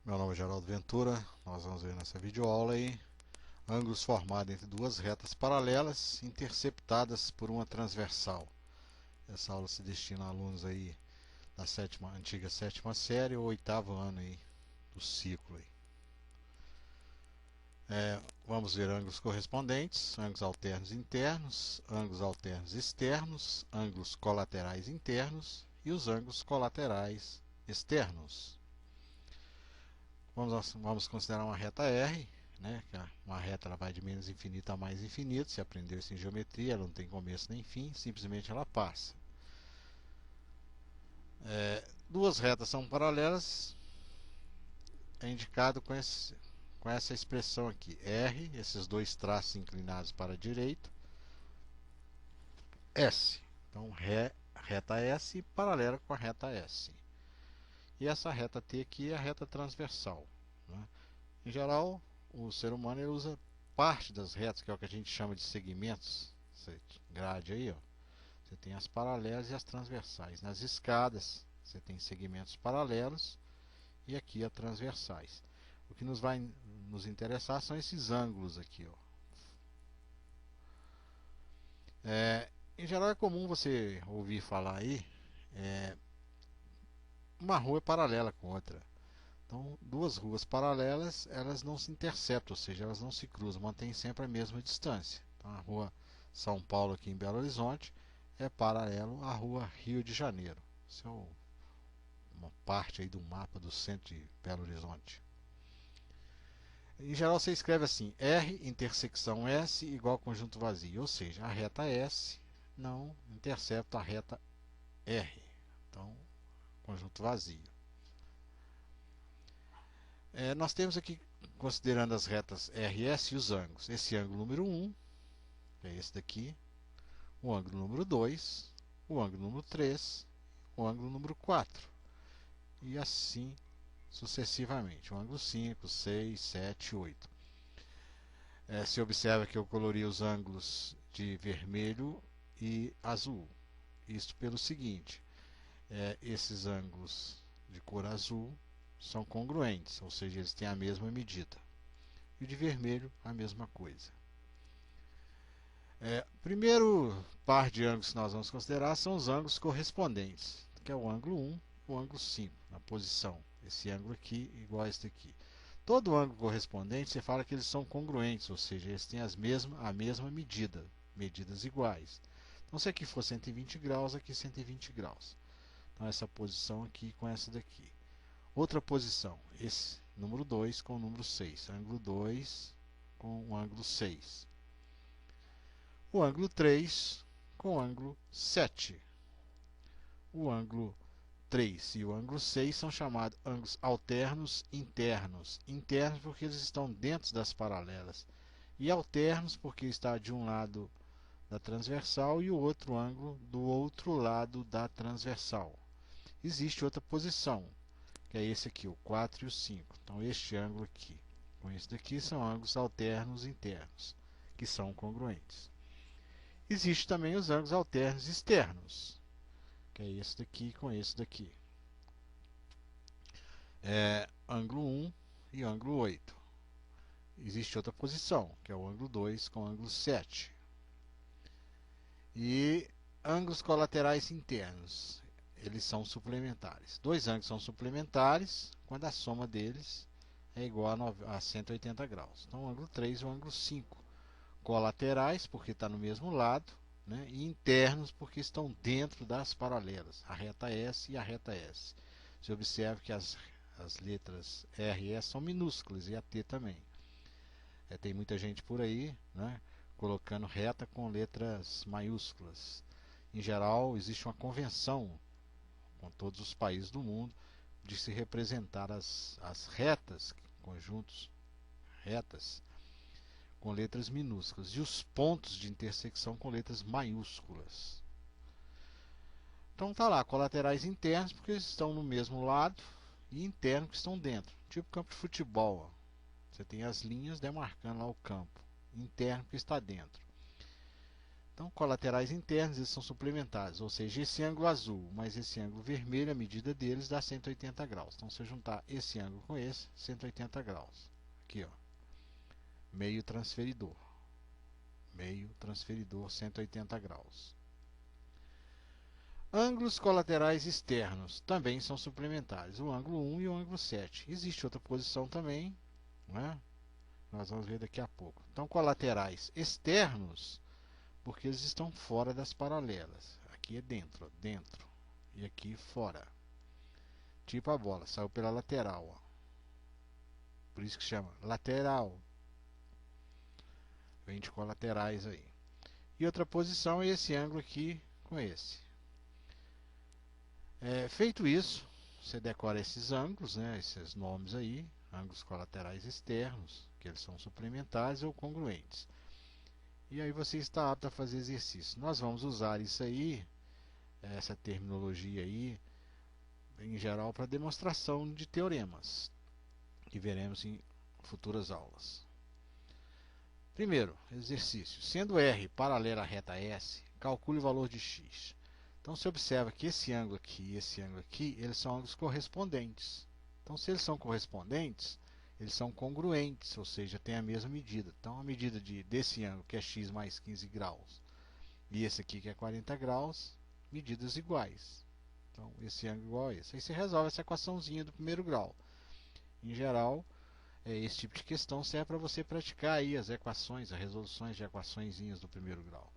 Meu nome é Geraldo Ventura. Nós vamos ver nessa videoaula aí ângulos formados entre duas retas paralelas interceptadas por uma transversal. Essa aula se destina a alunos aí da antiga sétima série ou oitavo ano aí do ciclo aí. Vamos ver ângulos correspondentes, ângulos alternos internos, ângulos alternos externos, ângulos colaterais internos e os ângulos colaterais externos. Vamos considerar uma reta R, né? Uma reta ela vai de menos infinito a mais infinito. Se aprendeu isso em geometria, ela não tem começo nem fim, simplesmente ela passa. Duas retas são paralelas, é indicado com essa expressão aqui, R, esses dois traços inclinados para a direita, S. Então, reta S paralela com a reta S. E essa reta T aqui é a reta transversal, né? Em geral, o ser humano ele usa parte das retas, que é o que a gente chama de segmentos. Você grade aí, ó. Você tem as paralelas e as transversais. Nas escadas, você tem segmentos paralelos e aqui as transversais. O que nos vai nos interessar são esses ângulos aqui, ó. Em geral é comum você ouvir falar aí, uma rua é paralela com outra. Então, duas ruas paralelas, elas não se interceptam, ou seja, elas não se cruzam, mantêm sempre a mesma distância. Então, a rua São Paulo aqui em Belo Horizonte é paralelo à rua Rio de Janeiro. Isso é uma parte aí do mapa do centro de Belo Horizonte. Em geral, você escreve assim, R intersecção S igual conjunto vazio, ou seja, a reta S não intercepta a reta R. Então, conjunto vazio. Nós temos aqui, considerando as retas RS e os ângulos, esse ângulo número 1, que é esse daqui, o ângulo número 2, o ângulo número 3, o ângulo número 4, e assim sucessivamente, o ângulo 5, 6, 7, 8. Se observa que eu colori os ângulos de vermelho e azul. Isto pelo seguinte, esses ângulos de cor azul são congruentes, ou seja, eles têm a mesma medida. E de vermelho, a mesma coisa. Primeiro par de ângulos que nós vamos considerar são os ângulos correspondentes, que é o ângulo 1 e o ângulo 5, na posição. Esse ângulo aqui igual a este aqui. Todo ângulo correspondente, você fala que eles são congruentes, ou seja, eles têm a mesma medida, medidas iguais. Então, se aqui for 120 graus, aqui 120 graus. Então, essa posição aqui com essa daqui. Outra posição, esse número 2 com o número 6. Ângulo 2 com o ângulo 6. O ângulo 3 com o ângulo 7. O ângulo 3 e o ângulo 6 são chamados ângulos alternos internos. Internos porque eles estão dentro das paralelas. E alternos porque está de um lado da transversal e o outro ângulo do outro lado da transversal. Existe outra posição, que é esse aqui, o 4 e o 5. Então, este ângulo aqui com esse daqui são ângulos alternos internos, que são congruentes. Existem também os ângulos alternos externos, que é esse daqui com esse daqui. Ângulo 1 e ângulo 8. Existe outra posição, que é o ângulo 2 com o ângulo 7. E ângulos colaterais internos, eles são suplementares. Dois ângulos são suplementares quando a soma deles é igual a 180 graus. Então, o ângulo 3 e o ângulo 5. Colaterais, porque está no mesmo lado, né? E internos, porque estão dentro das paralelas, a reta S e a reta S. Você observa que as letras R e S são minúsculas e a T também. Tem muita gente por aí, né, colocando reta com letras maiúsculas. Em geral, existe uma convenção com todos os países do mundo de se representar as retas, conjuntos retas, com letras minúsculas e os pontos de intersecção com letras maiúsculas. Então tá lá, colaterais internos porque eles estão no mesmo lado e internos que estão dentro, tipo campo de futebol. Ó. Você tem as linhas demarcando lá o campo, interno que está dentro. Então, colaterais internos, eles são suplementares, ou seja, esse ângulo azul mais esse ângulo vermelho, a medida deles dá 180 graus. Então, se eu juntar esse ângulo com esse, 180 graus. Aqui, ó, meio transferidor, 180 graus. Ângulos colaterais externos também são suplementares, o ângulo 1 e o ângulo 7. Existe outra posição também, né? Nós vamos ver daqui a pouco. Então, colaterais externos, porque eles estão fora das paralelas. Aqui é dentro, dentro. E aqui fora. Tipo a bola, saiu pela lateral. Ó. Por isso que chama lateral. Vem de colaterais aí. E outra posição é esse ângulo aqui com esse. Feito isso, você decora esses ângulos, né, esses nomes aí. Ângulos colaterais externos, que eles são suplementares ou congruentes. E aí você está apto a fazer exercício. Nós vamos usar isso aí, essa terminologia aí, em geral, para demonstração de teoremas, que veremos em futuras aulas. Primeiro, exercício. Sendo R paralela à reta S, calcule o valor de x. Então, você observa que esse ângulo aqui e esse ângulo aqui, eles são ângulos correspondentes. Então, se eles são correspondentes, eles são congruentes, ou seja, tem a mesma medida. Então, a medida desse ângulo, que é x mais 15 graus, e esse aqui, que é 40 graus, medidas iguais. Então, esse ângulo igual a esse. Aí você resolve essa equaçãozinha do primeiro grau. Em geral, esse tipo de questão serve para você praticar aí as equações, as resoluções de equaçõezinhas do primeiro grau.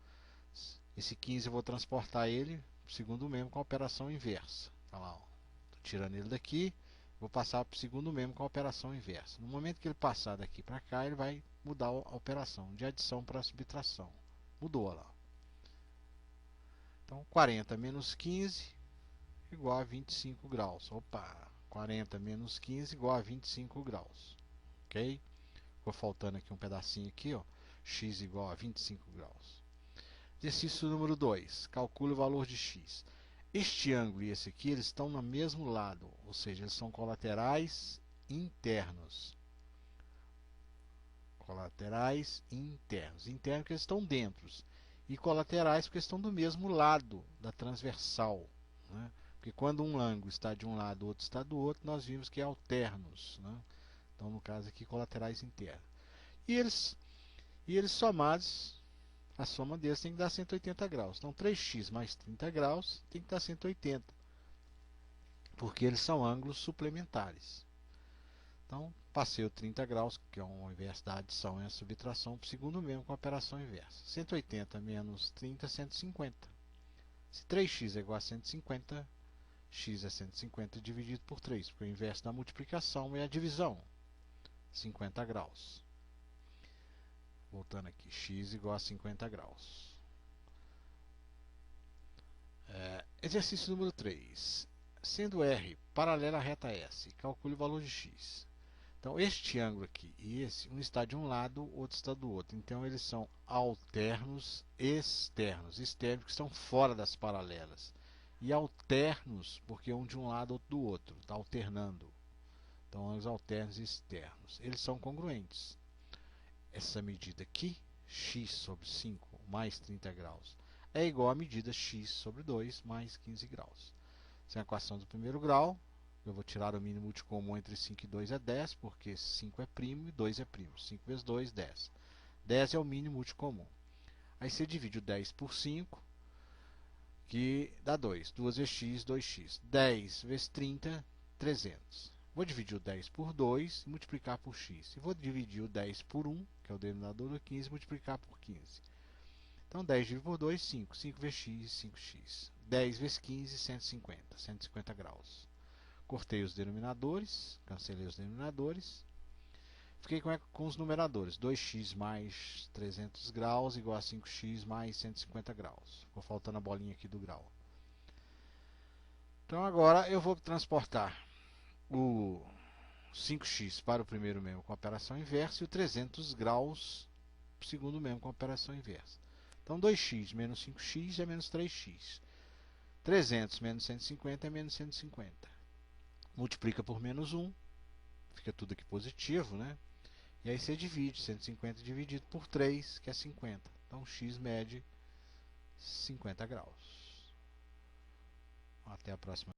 Esse 15 eu vou transportar ele para o segundo membro com a operação inversa. Tá lá, estou tirando ele daqui. Vou passar para o segundo membro com a operação inversa. No momento que ele passar daqui para cá, ele vai mudar a operação de adição para subtração. Mudou lá. Então, 40 menos 15 igual a 25 graus. Opa, 40 menos 15 igual a 25 graus. Ok? Ficou faltando aqui um pedacinho aqui, ó. X igual a 25 graus. Exercício número 2. Calcule o valor de x. Este ângulo e esse aqui, eles estão no mesmo lado, ou seja, eles são colaterais internos. Colaterais internos. Internos porque eles estão dentro. E colaterais porque estão do mesmo lado da transversal. Né? Porque quando um ângulo está de um lado, o outro está do outro, nós vimos que é alternos. Né? Então, no caso aqui, colaterais internos. E eles somados, a soma deles tem que dar 180 graus. Então, 3x mais 30 graus tem que dar 180. Porque eles são ângulos suplementares. Então, passei o 30 graus, que é o inverso da adição e a subtração, para o segundo membro com a operação inversa. 180 menos 30, 150. Se 3x é igual a 150, x é 150 dividido por 3, porque o inverso da multiplicação é a divisão. 50 graus. Voltando aqui, x igual a 50 graus. Exercício número 3. Sendo R paralela à reta S, calcule o valor de x. Então, este ângulo aqui e esse, um está de um lado, o outro está do outro. Então, eles são alternos externos. Externos que estão fora das paralelas. E alternos, porque um de um lado, outro do outro. Está alternando. Então, ângulos alternos externos. Eles são congruentes. Essa medida aqui, x sobre 5 mais 30 graus, é igual à medida x sobre 2 mais 15 graus. Essa é a equação do primeiro grau. Eu vou tirar o mínimo de comum entre 5 e 2 é 10, porque 5 é primo e 2 é primo. 5 vezes 2, 10. 10 é o mínimo de comum. Aí você divide o 10 por 5, que dá 2. 2 vezes x, 2x. 10 vezes 30, 300. Vou dividir o 10 por 2 e multiplicar por x. E vou dividir o 10 por 1, que é o denominador do 15, e multiplicar por 15. Então, 10 dividido por 2, 5. 5 vezes x, 5x. 10 vezes 15, 150. 150 graus. Cortei os denominadores, cancelei os denominadores. Fiquei com os numeradores. 2x mais 300 graus igual a 5x mais 150 graus. Ficou faltando a bolinha aqui do grau. Então, agora eu vou transportar o 5x para o primeiro membro com a operação inversa e o 300 graus para o segundo membro com a operação inversa. Então, 2x menos 5x é menos 3x. 300 menos 150 é menos 150. Multiplica por menos 1, fica tudo aqui positivo, né? E aí você divide, 150 dividido por 3, que é 50. Então, x mede 50 graus. Até a próxima.